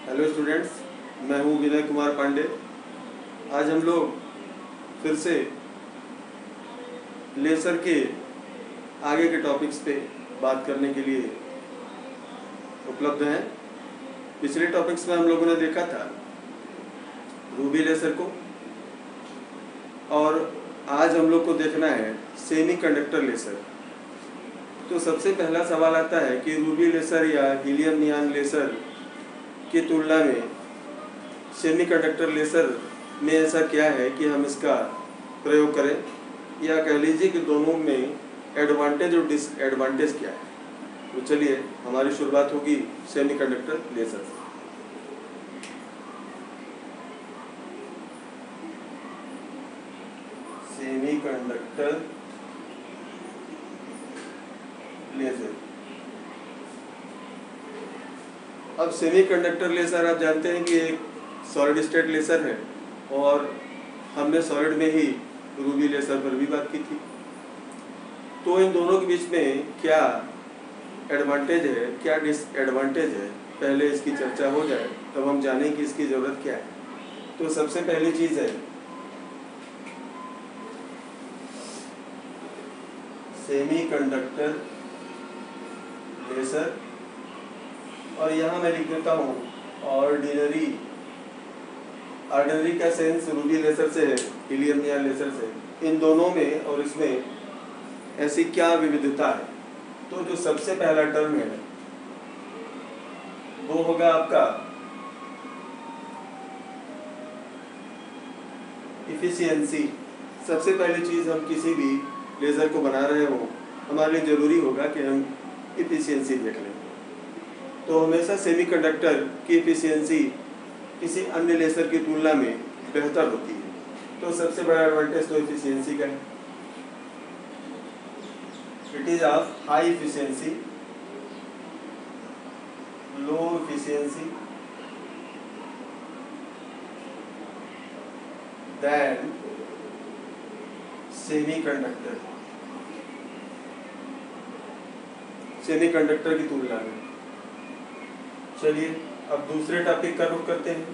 Hello students, मैं हूं विनय कुमार पांडे। आज हम लोग फिर से लेसर के आगे के टॉपिक्स पे बात करने के लिए उपलब्ध हैं। पिछले टॉपिक्स में हम लोगों ने देखा था रूबी लेसर को, और आज हम लोग को देखना है सेमी कंडक्टर लेसर। तो सबसे पहला सवाल आता है कि रूबी लेसर या हीलियम नियॉन लेसर की तुलना में सेमीकंडक्टर लेसर में ऐसा क्या है कि हम इसका प्रयोग करें, या कह लीजिए कि दोनों में एडवांटेज और डिसएडवांटेज क्या है। तो चलिए हमारी शुरुआत होगी सेमीकंडक्टर लेसर से। Semiconductor laser. अब सेमीकंडक्टर लेसर आप जानते हैं कि एक सॉलिड स्टेट लेसर है, और हमने सॉलिड में ही रूबी लेसर पर भी बात की थी। तो इन दोनों के बीच में क्या एडवांटेज है, क्या डिसएडवांटेज है, पहले इसकी चर्चा हो जाए तब हम जानें कि इसकी ज़रूरत क्या है। तो सबसे पहली चीज़ है सेमीकंडक्टर लेसर, और यहाँ मैं लिख देता हूँ ऑर्डिनरी का सेंस रूबी लेसर से है, हीलियम नियॉन लेसर से। इन दोनों में और इसमें ऐसी क्या विविधता है। तो जो सबसे पहला टर्म है वो होगा आपका इफिशियंसी। सबसे पहली चीज़, हम किसी भी लेज़र को बना रहे हो, हमारे लिए ज़रूरी होगा कि हम इफिशियंसी देख लें। तो हमेशा सेमीकंडक्टर की इफिशियंसी किसी अन्य लेसर की तुलना में बेहतर होती है। तो सबसे बड़ा एडवांटेज तो इफिशियंसी का है। It is of high efficiency, low efficiency then semiconductor की तुलना में। चलिए अब दूसरे टॉपिक का रुख करते हैं।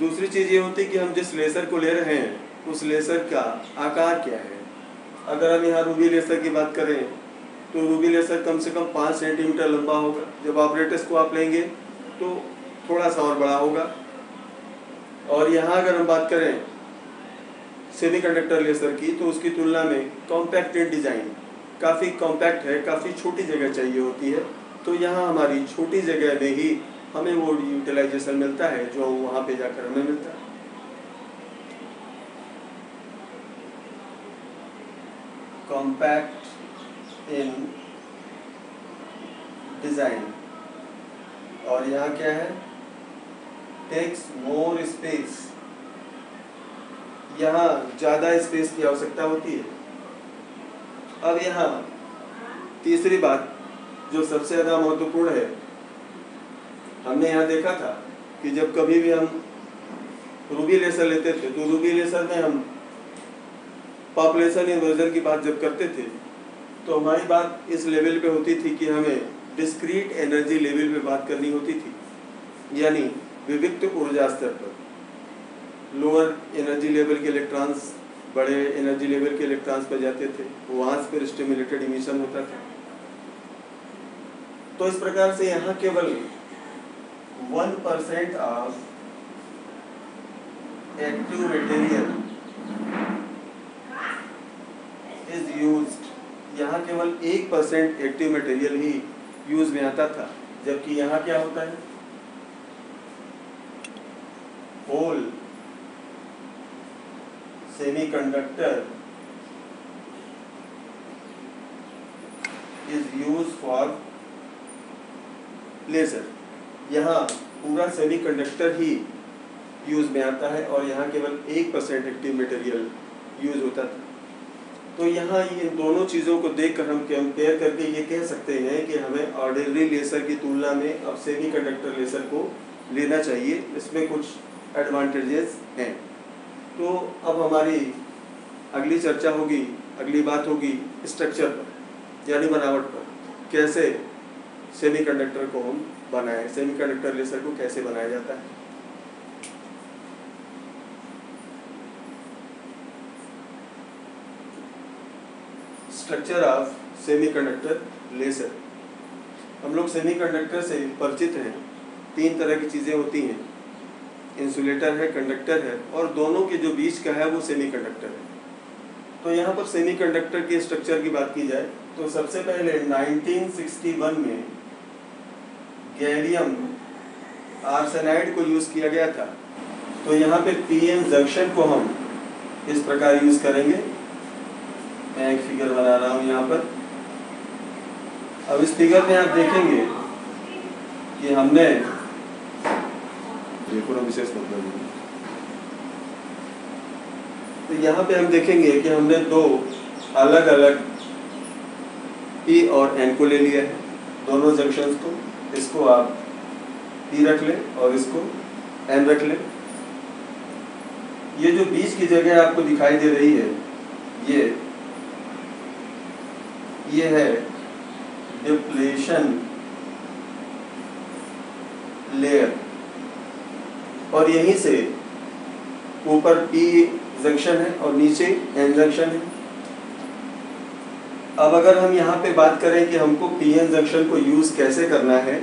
दूसरी चीज़ ये होती है कि हम जिस लेसर को ले रहे हैं उस लेसर का आकार क्या है। अगर हम यहाँ रूबी लेसर की बात करें तो रूबी लेसर कम से कम 5 सेंटीमीटर लंबा होगा। जब ऑपरेटर्स को आप लेंगे तो थोड़ा सा और बड़ा होगा। और यहाँ अगर हम बात करें सेमीकंडक्टर लेसर की तो उसकी तुलना में कॉम्पैक्ट इन डिज़ाइन, काफ़ी कॉम्पैक्ट है, काफ़ी छोटी जगह चाहिए होती है। तो यहाँ हमारी छोटी जगह में ही हमें वो यूटिलाइजेशन मिलता है जो वहाँ पे जाकर हमें मिलता है। कॉम्पैक्ट इन डिज़ाइन, और यहाँ क्या है, टेक्स मोर स्पेस। यहाँ ज़्यादा स्पेस की आवश्यकता होती है। अब यहाँ तीसरी बात जो सबसे ज़्यादा महत्वपूर्ण है, हमने यहाँ देखा था कि जब कभी भी हम रूबी लेसर लेते थे तो रूबी लेसर में हम पॉपुलेशन इन्वर्जन की बात जब करते थे तो हमारी बात इस लेवल पे होती थी कि हमें डिस्क्रीट एनर्जी लेवल पे बात करनी होती थी, यानी विविक्त ऊर्जा स्तर पर। लोअर एनर्जी लेवल के इलेक्ट्रॉन्स बड़े एनर्जी लेवल के इलेक्ट्रॉन्स पर जाते थे, वहाँ पर स्टिमुलेटेड इमिशन होता था। तो इस प्रकार से यहाँ केवल 1% of active material is used. यहाँ केवल 1% एक्टिव मटेरियल ही यूज में आता था, जबकि यहाँ क्या होता है, whole semiconductor is use for laser. यहाँ पूरा सेमीकंडक्टर ही यूज में आता है और यहाँ केवल 1% एक्टिव मटेरियल यूज होता था। तो यहाँ इन दोनों चीज़ों को देखकर हम कंपेयर करके ये कह सकते हैं कि हमें ऑर्डिनरी लेसर की तुलना में अब सेमीकंडक्टर लेसर को लेना चाहिए। इसमें कुछ एडवांटेजेस हैं। तो अब हमारी अगली चर्चा होगी, अगली बात होगी स्ट्रक्चर पर, यानी बनावट पर। कैसे सेमीकंडक्टर को हम बनाएं, सेमीकंडक्टर लेसर को कैसे बनाया जाता है। Structure of semiconductor laser. हम लोग सेमीकंडक्टर से परिचित हैं। 3 तरह की चीज़ें होती हैं, इंसुलेटर है, कंडक्टर है, और दोनों के जो बीच का है वो सेमीकंडक्टर है। तो यहाँ पर सेमीकंडक्टर के स्ट्रक्चर की बात की जाए तो सबसे पहले 1961 में गैलियम आर्सेनाइड को यूज़ किया गया था। तो यहाँ पे पीएन जंक्शन को हम इस प्रकार यूज़ करेंगे। मैं एक फिगर बना रहा हूँ यहाँ पर। अब इस फिगर में आप देखेंगे कि हमने देखो विशेष मतलब, तो यहाँ पे हम देखेंगे कि हमने 2 अलग अलग पी और एन को ले लिया है, दोनों जंक्शंस को। इसको आप पी रख लें और इसको एन रख लें। ये जो बीच की जगह आपको दिखाई दे रही है, ये है डिप्लेशन लेयर, और यहीं से ऊपर पी जंक्शन है और नीचे एन जंक्शन है। अब अगर हम यहाँ पे बात करें कि हमको पीएन जंक्शन को यूज़ कैसे करना है,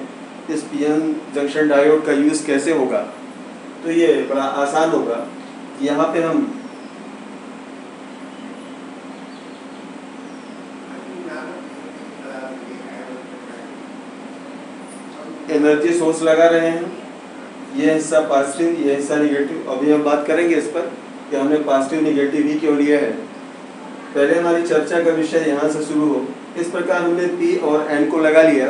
इस पीएन जंक्शन डायोड का यूज़ कैसे होगा, तो ये बड़ा आसान होगा। यहाँ पे हम एनर्जी सोर्स लगा रहे हैं, ये हिस्सा पॉजिटिव, ये हिस्सा निगेटिव। अभी हम बात करेंगे इस पर कि हमने पॉजिटिव निगेटिव ही क्यों लिया है। पहले हमारी चर्चा का विषय यहाँ से शुरू हो। इस प्रकार हमने पी और एन को लगा लिया।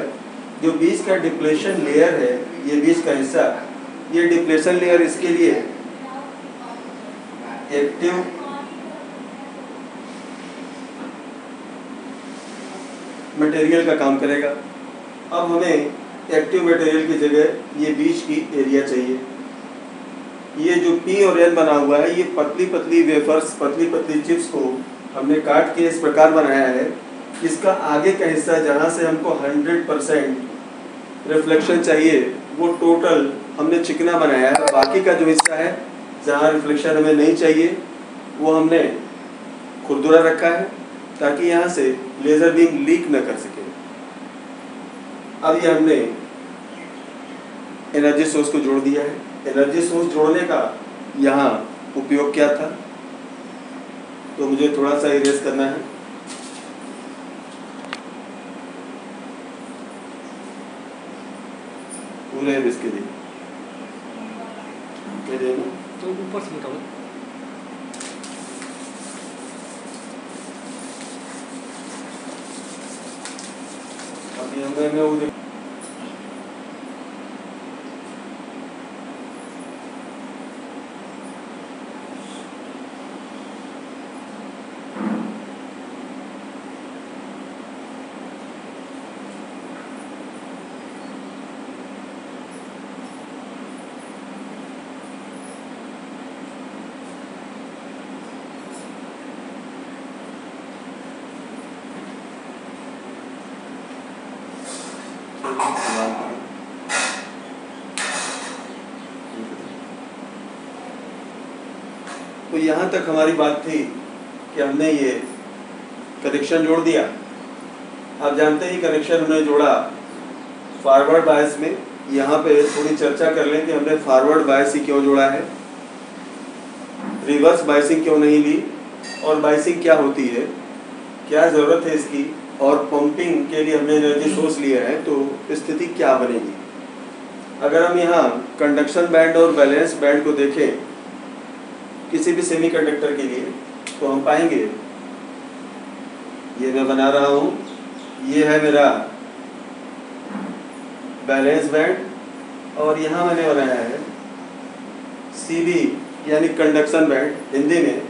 जो बीच का डिप्लेशन लेयर है, ये बीच का हिस्सा, ये डिप्लेशन लेयर इसके लिए एक्टिव मटेरियल का काम करेगा। अब हमें एक्टिव मटेरियल की जगह ये बीच की एरिया चाहिए। ये जो पी और एन बना हुआ है, ये पतली पतली वेफर्स, पतली पतली चिप्स को हमने काट के इस प्रकार बनाया है। इसका आगे का हिस्सा जहाँ से हमको 100% रिफ्लेक्शन चाहिए, वो टोटल हमने चिकना बनाया है। बाकी का जो हिस्सा है जहाँ रिफ्लेक्शन हमें नहीं चाहिए, वो हमने खुरदुरा रखा है ताकि यहाँ से लेज़र बीम लीक न कर सके। अब ये हमने एनर्जी सोर्स को जोड़ दिया है। एनर्जी सोर्स जोड़ने का यहाँ उपयोग क्या था, तो मुझे थोड़ा सा इरेज करना है। पूरे इसके लिए तो ऊपर से निकालो। अभी हमें तो यहाँ तक हमारी बात थी कि हमने ये कनेक्शन जोड़ दिया। आप जानते हैं कनेक्शन हमने जोड़ा फॉरवर्ड बायस में। यहाँ पे थोड़ी चर्चा कर लें कि हमने फॉरवर्ड बायस ही क्यों जोड़ा है, रिवर्स बायसिंग क्यों नहीं ली, और बायसिंग क्या होती है, क्या ज़रूरत है इसकी, और पंपिंग के लिए हमने एनर्जी सोर्स लिया है तो स्थिति क्या बनेगी। अगर हम यहाँ कंडक्शन बैंड और बैलेंस बैंड को देखें किसी भी सेमीकंडक्टर के लिए, तो हम पाएंगे, ये मैं बना रहा हूँ, ये है मेरा बैलेंस बैंड, और यहाँ मैंने बनाया है सीबी यानी कंडक्शन बैंड, हिंदी में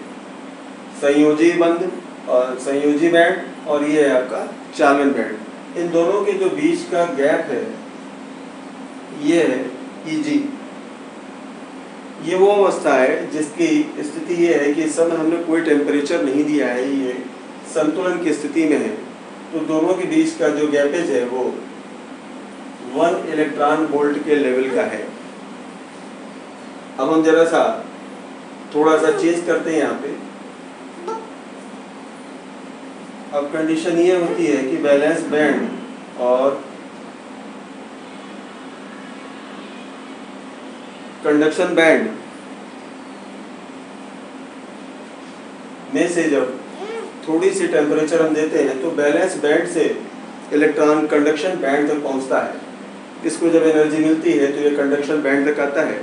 संयोजी बंद और संयोजी बैंड, और ये है आपका चालन बैंड। इन दोनों के जो बीच का गैप है ये है ईजी। ये वो अवस्था है जिसकी स्थिति ये है कि इस समय हमने कोई टेम्परेचर नहीं दिया है, ये संतुलन की स्थिति में है। तो दोनों के बीच का जो गैपेज है वो 1 इलेक्ट्रॉन वोल्ट के लेवल का है। अब हम जरा सा थोड़ा सा चेंज करते हैं यहाँ पे। अब कंडीशन ये होती है कि बैलेंस बैंड और कंडक्शन बैंड में से जब थोड़ी सी टेम्परेचर हम देते हैं तो बैलेंस बैंड से इलेक्ट्रॉन कंडक्शन बैंड तक पहुंचता है। इसको जब एनर्जी मिलती है तो ये कंडक्शन बैंड तक आता है।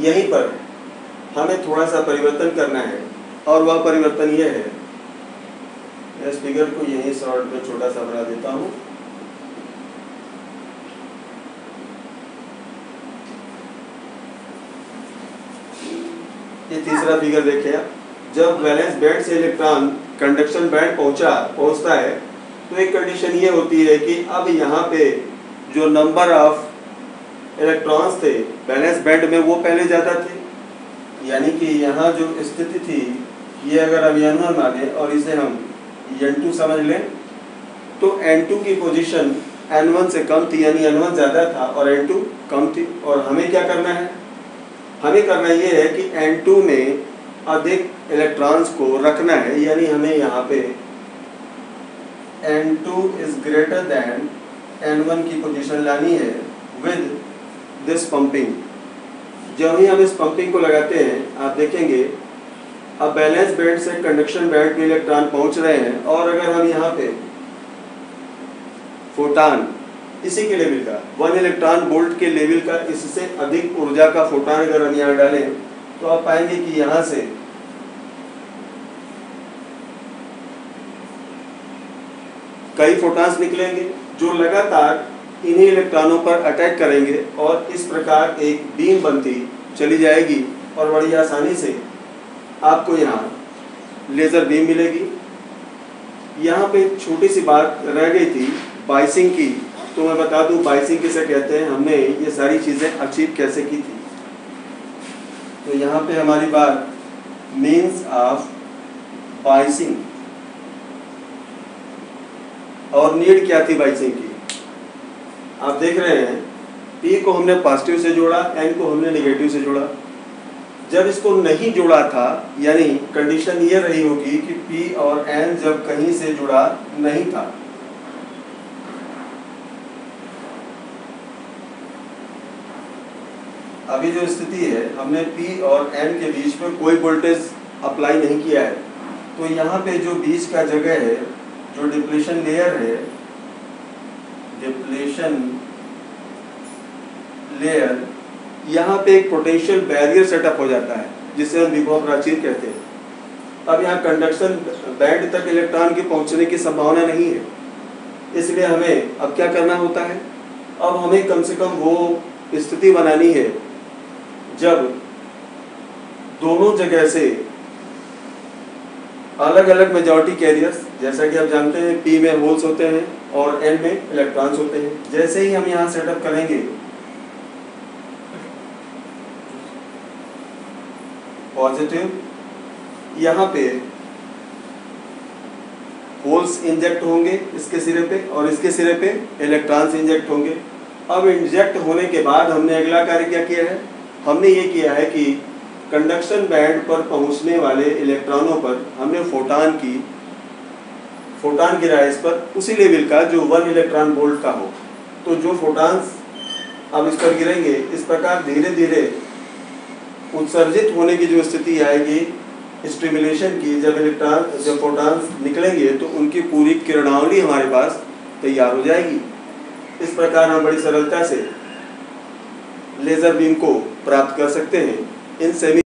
यहीं पर हमें थोड़ा सा परिवर्तन करना है और वह परिवर्तन ये है, इस फिगर को यहीं शॉर्ट में छोटा सा बना देता हूं। ये तीसरा फिगर देखिए। जब वैलेंस बैंड से इलेक्ट्रॉन कंडक्शन बैंड पहुंचता है तो एक कंडीशन ये होती है कि अब यहाँ पे जो नंबर ऑफ इलेक्ट्रॉन्स थे वैलेंस बैंड में वो पहले ज़्यादा थे, यानी कि यहाँ जो स्थिति थी ये अगर हम N1 माने और इसे हम N2 समझ लें तो N2 की पोजीशन N1 से कम थी, यानी N1 ज़्यादा था और N2 कम थी। और हमें क्या करना है, हमें करना ये है कि N2 में अधिक इलेक्ट्रॉन्स को रखना है, यानी हमें यहाँ पे N2 is greater than N1 की पोजीशन लानी है विद दिस पंपिंग। जब ही हम इस पंपिंग को लगाते हैं आप देखेंगे अब बैलेंस बैंड से कंडक्शन बैंड में इलेक्ट्रॉन पहुंच रहे हैं। और अगर हम यहाँ पे फोटान इसी के लेवल का 1 इलेक्ट्रॉन वोल्ट के लेवल का इससे अधिक ऊर्जा का फोटान अगर हम यहाँ डालें तो आप पाएंगे कि यहाँ से कई फोटॉन्स निकलेंगे जो लगातार इन्हीं इलेक्ट्रॉनों पर अटैक करेंगे और इस प्रकार एक बीम बनती चली जाएगी और बड़ी आसानी से आपको यहाँ लेज़र बीम मिलेगी। यहाँ पे एक छोटी सी बात रह गई थी बाइसिंग की, तो मैं बता दूं बाइसिंग किसे कहते हैं, हमने ये सारी चीज़ें अचीव कैसे की थी। तो यहाँ पे हमारी बात मीन्स ऑफ बाइसिंग और नीड क्या थी बाइसिंग की। आप देख रहे हैं P को हमने पॉजिटिव से जोड़ा, N को हमने नेगेटिव से जोड़ा। जब इसको नहीं जोड़ा था यानी कंडीशन ये रही होगी कि P और N जब कहीं से जुड़ा नहीं था, अभी जो स्थिति है हमने P और N के बीच में कोई वोल्टेज अप्लाई नहीं किया है, तो यहाँ पे जो बीच का जगह है, जो डिप्लेशन लेयर है, डिप्लेशन लेयर, यहाँ पे एक पोटेंशियल बैरियर सेटअप हो जाता है जिसे हम विभव प्राचीर कहते हैं। अब यहाँ कंडक्शन बैंड तक इलेक्ट्रॉन के पहुंचने की संभावना नहीं है, इसलिए हमें अब क्या करना होता है, अब हमें कम से कम वो स्थिति बनानी है जब दोनों जगह से अलग अलग मेजॉरिटी कैरियर्स, जैसा कि आप जानते हैं P में होल्स होते हैं और N में इलेक्ट्रॉन्स होते हैं। जैसे ही हम यहाँ सेटअप करेंगे पॉजिटिव, यहाँ पे होल्स इंजेक्ट होंगे इसके सिरे पे और इसके सिरे पे इलेक्ट्रॉन्स इंजेक्ट होंगे। अब इंजेक्ट होने के बाद हमने अगला कार्य क्या किया है, हमने ये किया है कि कंडक्शन बैंड पर पहुंचने वाले इलेक्ट्रॉनों पर हमने फोटान गिराया इस पर उसी लेवल का जो 1 इलेक्ट्रॉन वोल्ट का हो। तो जो फोटान्स अब इस पर गिरेंगे, इस प्रकार धीरे धीरे उत्सर्जित होने की जो स्थिति आएगी स्टिमुलेशन की, जब फोटान्स निकलेंगे तो उनकी पूरी किरणावली हमारे पास तैयार हो जाएगी। इस प्रकार हम बड़ी सरलता से लेज़र बीम को प्राप्त कर सकते हैं। In semi